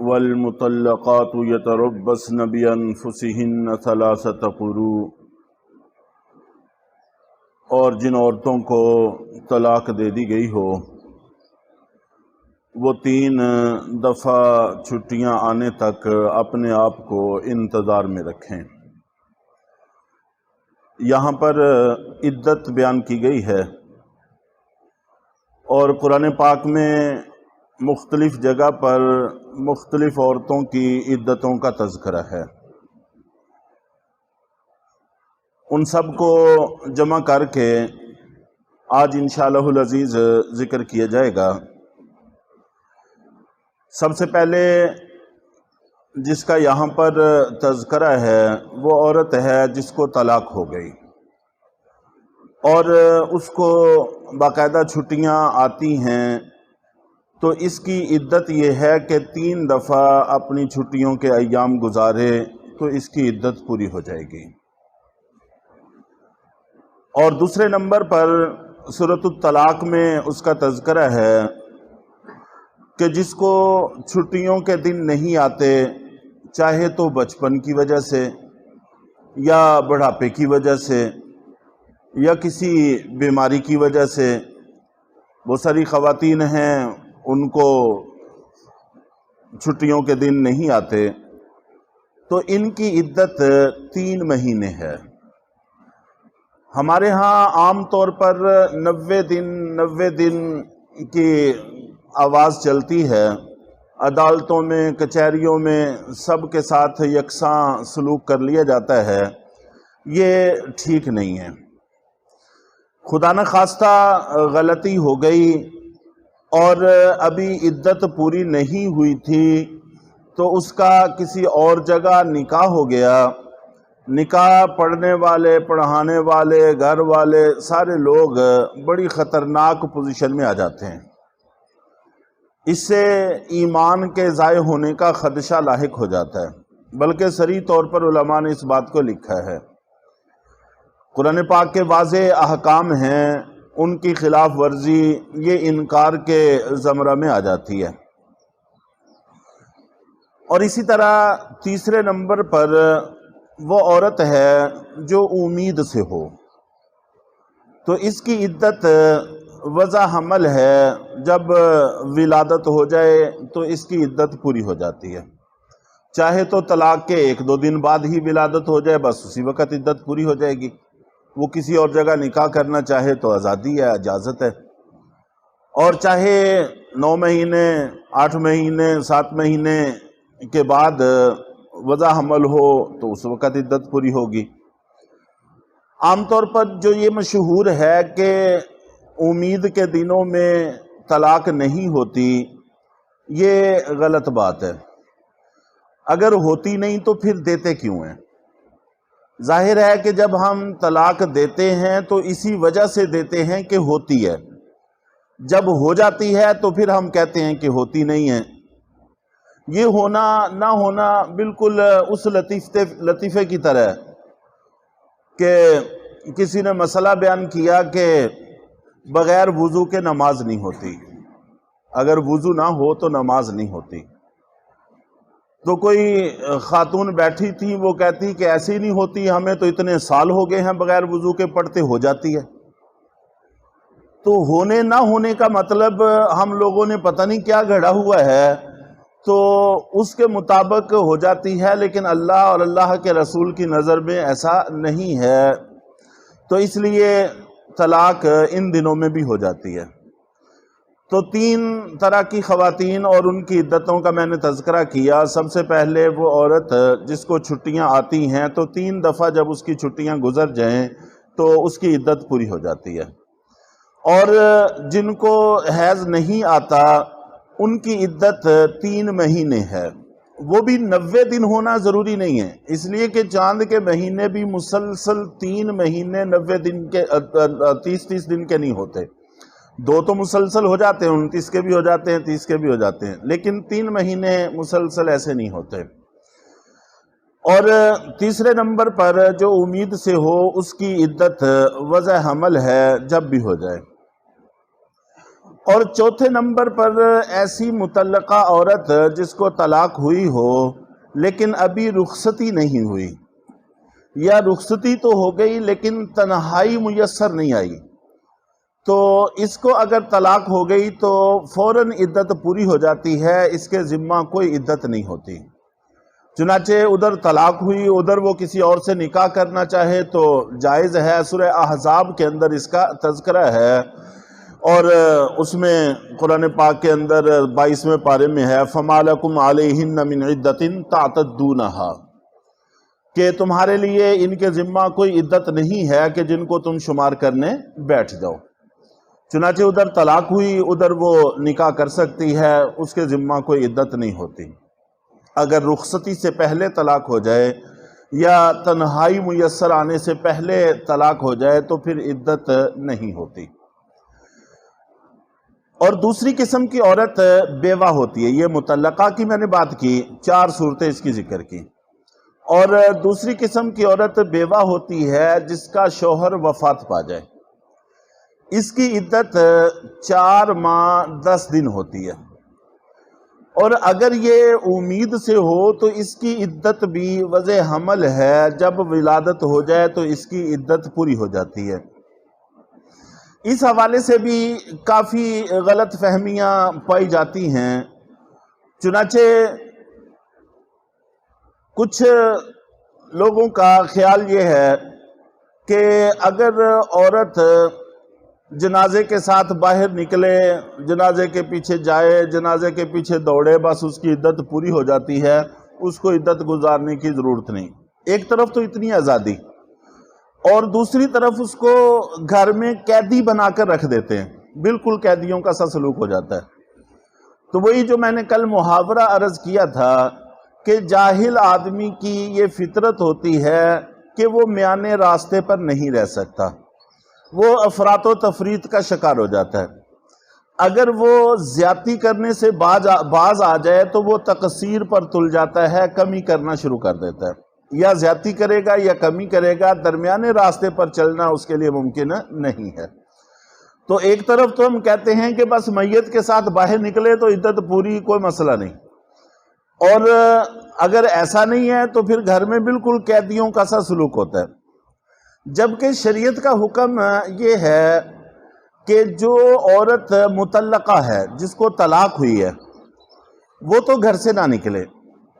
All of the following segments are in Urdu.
والمطلقات يتربصن بأنفسهن ثلاثة قروء، اور جن عورتوں کو طلاق دے دی گئی ہو وہ 3 دفعہ چھٹیاں آنے تک اپنے آپ کو انتظار میں رکھیں۔ یہاں پر عدت بیان کی گئی ہے، اور قرآن پاک میں مختلف جگہ پر مختلف عورتوں کی عدتوں کا تذکرہ ہے۔ ان سب کو جمع کر کے آج انشاءاللہ العزیز ذکر کیا جائے گا۔ سب سے پہلے جس کا یہاں پر تذکرہ ہے وہ عورت ہے جس کو طلاق ہو گئی اور اس کو باقاعدہ چھٹیاں آتی ہیں، تو اس کی عدت یہ ہے کہ 3 دفعہ اپنی چھٹیوں کے ایام گزارے تو اس کی عدت پوری ہو جائے گی۔ اور دوسرے نمبر پر سورۃ الطلاق میں اس کا تذکرہ ہے کہ جس کو چھٹیوں کے دن نہیں آتے، چاہے تو بچپن کی وجہ سے یا بڑھاپے کی وجہ سے یا کسی بیماری کی وجہ سے، بہت ساری خواتین ہیں ان کو چھٹیوں کے دن نہیں آتے، تو ان کی عدت 3 مہینے ہے۔ ہمارے ہاں عام طور پر 90 دن کی آواز چلتی ہے، عدالتوں میں کچہریوں میں سب کے ساتھ یکساں سلوک کر لیا جاتا ہے۔ یہ ٹھیک نہیں ہے۔ خدا نخواستہ غلطی ہو گئی اور ابھی عدت پوری نہیں ہوئی تھی تو اس کا کسی اور جگہ نکاح ہو گیا، نکاح پڑھنے والے، پڑھانے والے، گھر والے سارے لوگ بڑی خطرناک پوزیشن میں آ جاتے ہیں۔ اس سے ایمان کے ضائع ہونے کا خدشہ لاحق ہو جاتا ہے، بلکہ صریح طور پر علماء نے اس بات کو لکھا ہے۔ قرآن پاک کے واضح احکام ہیں، ان کی خلاف ورزی یہ انکار کے زمرہ میں آ جاتی ہے۔ اور اسی طرح تیسرے نمبر پر وہ عورت ہے جو امید سے ہو، تو اس کی عدت وضع حمل ہے، جب ولادت ہو جائے تو اس کی عدت پوری ہو جاتی ہے۔ چاہے تو طلاق کے 1-2 دن بعد ہی ولادت ہو جائے، بس اسی وقت عدت پوری ہو جائے گی۔ وہ کسی اور جگہ نکاح کرنا چاہے تو آزادی ہے، اجازت ہے، اور چاہے 9 مہینے، 8 مہینے، 7 مہینے کے بعد وضع حمل ہو تو اس وقت عدت پوری ہوگی۔ عام طور پر جو یہ مشہور ہے کہ امید کے دنوں میں طلاق نہیں ہوتی، یہ غلط بات ہے۔ اگر ہوتی نہیں تو پھر دیتے کیوں ہیں؟ ظاہر ہے کہ جب ہم طلاق دیتے ہیں تو اسی وجہ سے دیتے ہیں کہ ہوتی ہے، جب ہو جاتی ہے تو پھر ہم کہتے ہیں کہ ہوتی نہیں ہے۔ یہ ہونا نہ ہونا بالکل اس لطیفے کی طرح ہے کہ کسی نے مسئلہ بیان کیا کہ بغیر وضو کے نماز نہیں ہوتی، اگر وضو نہ ہو تو نماز نہیں ہوتی۔ تو کوئی خاتون بیٹھی تھی، وہ کہتی کہ ایسی نہیں ہوتی، ہمیں تو اتنے سال ہو گئے ہیں بغیر وضو کے پڑھتے، ہو جاتی ہے۔ تو ہونے نہ ہونے کا مطلب ہم لوگوں نے پتہ نہیں کیا گھڑا ہوا ہے، تو اس کے مطابق ہو جاتی ہے، لیکن اللہ اور اللہ کے رسول کی نظر میں ایسا نہیں ہے، تو اس لیے طلاق ان دنوں میں بھی ہو جاتی ہے۔ تو 3 طرح کی خواتین اور ان کی عدتوں کا میں نے تذکرہ کیا۔ سب سے پہلے وہ عورت جس کو چھٹیاں آتی ہیں، تو 3 دفعہ جب اس کی چھٹیاں گزر جائیں تو اس کی عدت پوری ہو جاتی ہے۔ اور جن کو حیض نہیں آتا ان کی عدت 3 مہینے ہے، وہ بھی 90 دن ہونا ضروری نہیں ہے، اس لیے کہ چاند کے مہینے بھی مسلسل 3 مہینے 90 دن کے 30 دن کے نہیں ہوتے۔ 2 تو مسلسل ہو جاتے ہیں، 29 کے بھی ہو جاتے ہیں، 30 کے بھی ہو جاتے ہیں، لیکن 3 مہینے مسلسل ایسے نہیں ہوتے۔ اور تیسرے نمبر پر جو امید سے ہو اس کی عدت وضع حمل ہے، جب بھی ہو جائے۔ اور چوتھے نمبر پر ایسی مطلقہ عورت جس کو طلاق ہوئی ہو لیکن ابھی رخصتی نہیں ہوئی، یا رخصتی تو ہو گئی لیکن تنہائی میسر نہیں آئی، تو اس کو اگر طلاق ہو گئی تو فوراً عدت پوری ہو جاتی ہے، اس کے ذمہ کوئی عدت نہیں ہوتی۔ چنانچہ ادھر طلاق ہوئی، ادھر وہ کسی اور سے نکاح کرنا چاہے تو جائز ہے۔ سورہ احزاب کے اندر اس کا تذکرہ ہے، اور اس میں قرآن پاک کے اندر 22ویں پارے میں ہے فَمَا لَكُمْ عَلَيْهِنَّ مِنْ عِدَّةٍ تَعْتَدُّونَهَا، کہ تمہارے لیے ان کے ذمہ کوئی عدت نہیں ہے کہ جن کو تم شمار کرنے بیٹھ جاؤ۔ چنانچہ ادھر طلاق ہوئی، ادھر وہ نکاح کر سکتی ہے، اس کے ذمہ کوئی عدت نہیں ہوتی۔ اگر رخصتی سے پہلے طلاق ہو جائے یا تنہائی میسر آنے سے پہلے طلاق ہو جائے تو پھر عدت نہیں ہوتی۔ اور دوسری قسم کی عورت بیوہ ہوتی ہے، یہ مطلقہ کی میں نے بات کی، 4 صورتیں اس کی ذکر کی۔ اور دوسری قسم کی عورت بیوہ ہوتی ہے جس کا شوہر وفات پا جائے، اس کی عدت 4 ماہ 10 دن ہوتی ہے، اور اگر یہ امید سے ہو تو اس کی عدت بھی وضع حمل ہے، جب ولادت ہو جائے تو اس کی عدت پوری ہو جاتی ہے۔ اس حوالے سے بھی کافی غلط فہمیاں پائی جاتی ہیں، چنانچہ کچھ لوگوں کا خیال یہ ہے کہ اگر عورت جنازے کے ساتھ باہر نکلے، جنازے کے پیچھے جائے، جنازے کے پیچھے دوڑے، بس اس کی عدت پوری ہو جاتی ہے، اس کو عدت گزارنے کی ضرورت نہیں۔ ایک طرف تو اتنی آزادی، اور دوسری طرف اس کو گھر میں قیدی بنا کر رکھ دیتے ہیں، بالکل قیدیوں کا سا سلوک ہو جاتا ہے۔ تو وہی جو میں نے کل محاورہ عرض کیا تھا کہ جاہل آدمی کی یہ فطرت ہوتی ہے کہ وہ میانے راستے پر نہیں رہ سکتا، وہ افراط و تفریط کا شکار ہو جاتا ہے۔ اگر وہ زیادتی کرنے سے باز آ جائے تو وہ تقصیر پر تل جاتا ہے، کمی کرنا شروع کر دیتا ہے، یا زیادتی کرے گا یا کمی کرے گا، درمیانے راستے پر چلنا اس کے لیے ممکن نہیں ہے۔ تو ایک طرف تو ہم کہتے ہیں کہ بس میت کے ساتھ باہر نکلے تو عدت پوری، کوئی مسئلہ نہیں، اور اگر ایسا نہیں ہے تو پھر گھر میں بالکل قیدیوں کا سا سلوک ہوتا ہے۔ جبکہ شریعت کا حکم یہ ہے کہ جو عورت مطلقہ ہے، جس کو طلاق ہوئی ہے، وہ تو گھر سے نہ نکلے،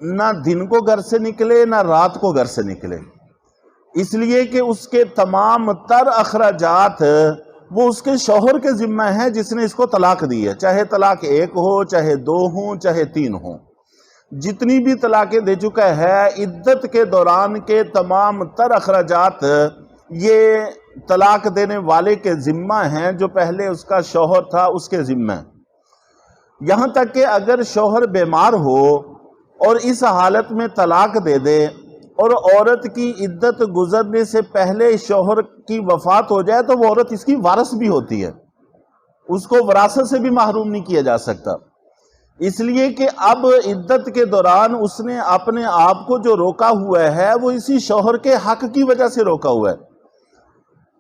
نہ دن کو گھر سے نکلے نہ رات کو گھر سے نکلے، اس لیے کہ اس کے تمام تر اخراجات وہ اس کے شوہر کے ذمہ ہیں جس نے اس کو طلاق دی ہے، چاہے طلاق 1 ہو، چاہے 2 ہوں، چاہے 3 ہوں، جتنی بھی طلاقیں دے چکا ہے، عدت کے دوران کے تمام تر اخراجات یہ طلاق دینے والے کے ذمہ ہیں، جو پہلے اس کا شوہر تھا اس کے ذمہ۔ یہاں تک کہ اگر شوہر بیمار ہو اور اس حالت میں طلاق دے دے اور عورت کی عدت گزرنے سے پہلے شوہر کی وفات ہو جائے تو وہ عورت اس کی وارث بھی ہوتی ہے، اس کو وراثت سے بھی محروم نہیں کیا جا سکتا، اس لیے کہ اب عدت کے دوران اس نے اپنے آپ کو جو روکا ہوا ہے وہ اسی شوہر کے حق کی وجہ سے روکا ہوا ہے۔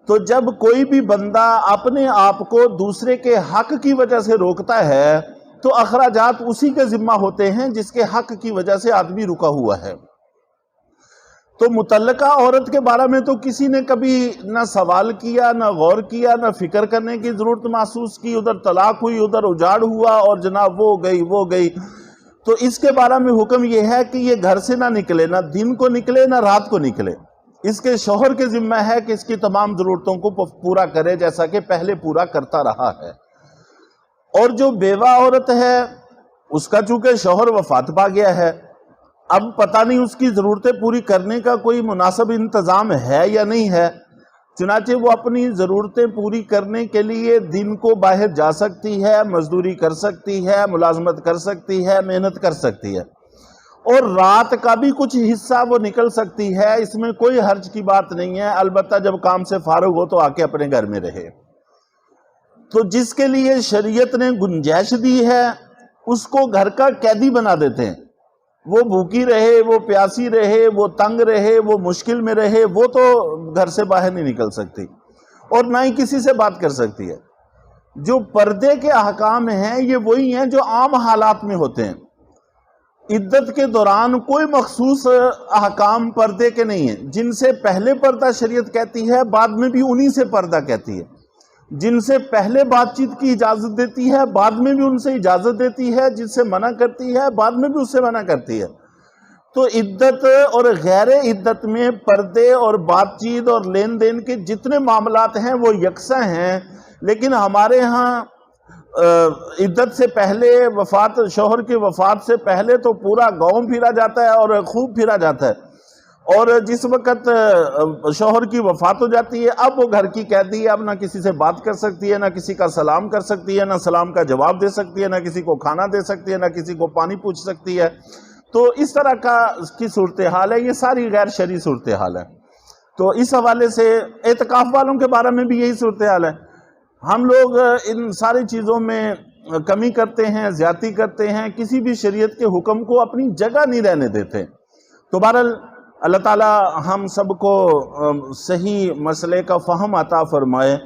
تو جب کوئی بھی بندہ اپنے آپ کو دوسرے کے حق کی وجہ سے روکتا ہے تو اخراجات اسی کے ذمہ ہوتے ہیں جس کے حق کی وجہ سے آدمی رکا ہوا ہے۔ تو مطلقہ عورت کے بارے میں تو کسی نے کبھی نہ سوال کیا، نہ غور کیا، نہ فکر کرنے کی ضرورت محسوس کی، ادھر طلاق ہوئی، ادھر اجاڑ ہوا، اور جناب وہ گئی۔ تو اس کے بارے میں حکم یہ ہے کہ یہ گھر سے نہ نکلے، نہ دن کو نکلے نہ رات کو نکلے، اس کے شوہر کے ذمہ ہے کہ اس کی تمام ضرورتوں کو پورا کرے جیسا کہ پہلے پورا کرتا رہا ہے۔ اور جو بیوہ عورت ہے اس کا چونکہ شوہر وفات پا گیا ہے، اب پتہ نہیں اس کی ضرورتیں پوری کرنے کا کوئی مناسب انتظام ہے یا نہیں ہے، چنانچہ وہ اپنی ضرورتیں پوری کرنے کے لیے دن کو باہر جا سکتی ہے، مزدوری کر سکتی ہے، ملازمت کر سکتی ہے، محنت کر سکتی ہے، اور رات کا بھی کچھ حصہ وہ نکل سکتی ہے، اس میں کوئی حرج کی بات نہیں ہے، البتہ جب کام سے فارغ ہو تو آ کے اپنے گھر میں رہے۔ تو جس کے لیے شریعت نے گنجائش دی ہے اس کو گھر کا قیدی بنا دیتے ہیں، وہ بھوکی رہے، وہ پیاسی رہے، وہ تنگ رہے، وہ مشکل میں رہے، وہ تو گھر سے باہر نہیں نکل سکتی اور نہ ہی کسی سے بات کر سکتی ہے۔ جو پردے کے احکام ہیں یہ وہی ہیں جو عام حالات میں ہوتے ہیں۔ عدت کے دوران کوئی مخصوص احکام پردے کے نہیں ہیں۔ جن سے پہلے پردہ شریعت کہتی ہے بعد میں بھی انہی سے پردہ کہتی ہے، جن سے پہلے بات چیت کی اجازت دیتی ہے بعد میں بھی ان سے اجازت دیتی ہے، جن سے منع کرتی ہے بعد میں بھی اس سے منع کرتی ہے۔ تو عدت اور غیر عدت میں پردے اور بات چیت اور لین دین کے جتنے معاملات ہیں وہ یکساں ہیں، لیکن ہمارے ہاں عدت سے پہلے وفات، شوہر کی وفات سے پہلے تو پورا گاؤں پھرا جاتا ہے اور خوب پھرا جاتا ہے، اور جس وقت شوہر کی وفات ہو جاتی ہے اب وہ گھر کی قیدی ہے، اب نہ کسی سے بات کر سکتی ہے، نہ کسی کا سلام کر سکتی ہے، نہ سلام کا جواب دے سکتی ہے، نہ کسی کو کھانا دے سکتی ہے، نہ کسی کو پانی پوچھ سکتی ہے۔ تو اس طرح کی صورتحال ہے، یہ ساری غیر شرعی صورتحال ہے۔ تو اس حوالے سے اعتکاف والوں کے بارے میں بھی یہی صورتحال ہے۔ ہم لوگ ان ساری چیزوں میں کمی کرتے ہیں، زیادتی کرتے ہیں، کسی بھی شریعت کے حکم کو اپنی جگہ نہیں رہنے دیتے۔ تو بہرحال اللہ تعالی ہم سب کو صحیح مسئلے کا فہم عطا فرمائے۔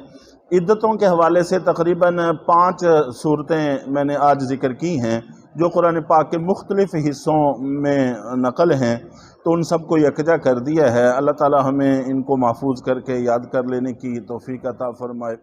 عدتوں کے حوالے سے تقریباً 5 صورتیں میں نے آج ذکر کی ہیں جو قرآن پاک کے مختلف حصوں میں نقل ہیں، تو ان سب کو یکجا کر دیا ہے۔ اللہ تعالی ہمیں ان کو محفوظ کر کے یاد کر لینے کی توفیق عطا فرمائے۔